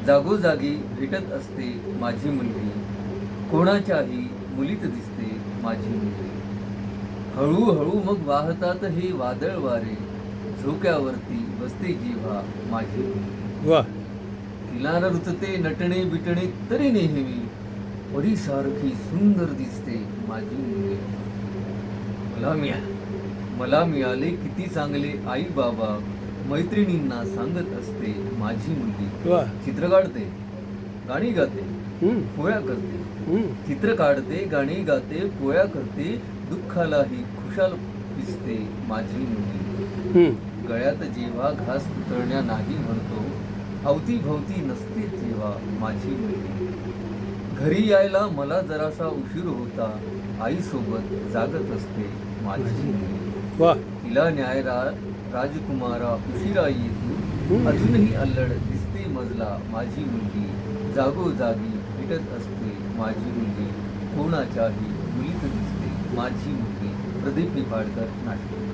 जागोजागी भेटत असते माझी मुलगी, कोणाच्याही मुलीत दिसते माझी मुलगी. हळूहळू मग वाहतात हे वादळ वारे, झोक्यावरती बसते जेव्हा माझी मुलगी. वा. तिला रुचते नटणे बिटणे तरी नेहमी, परीसारखी सुंदर दिसते माझी मुलगी. मला मिळाले किती चांगले आई बाबा, मैत्रिणींना सांगत असते माझी मुलगी. वा. चित्र काढते, गाणी गाते, हम्म. पोळ्या करते. हम्म. चित्र काढते, गाणी गाते, पोळ्या करते, दुःखालाही खुशाल दिसते माझी मुलगी. हम्म. गळ्यात जेव्हा घास उतरण्या नाही म्हणतो, अवतीभवती नसते जेव्हा माझी मुलगी. घरी यायला मला जरासा उशीर होता, आईसोबत जागत असते माझी मुलगी. वा. तिला न्यायला राजकुमारा उशिरा येतो, अजूनही अल्लड दिसते मजला माझी मुलगी. जागोजागी भेटत असते माझी मुलगी, कोणाच्याही मुलीत दिसते माझी मुलगी. प्रदीप निफाडकर, नाशिक.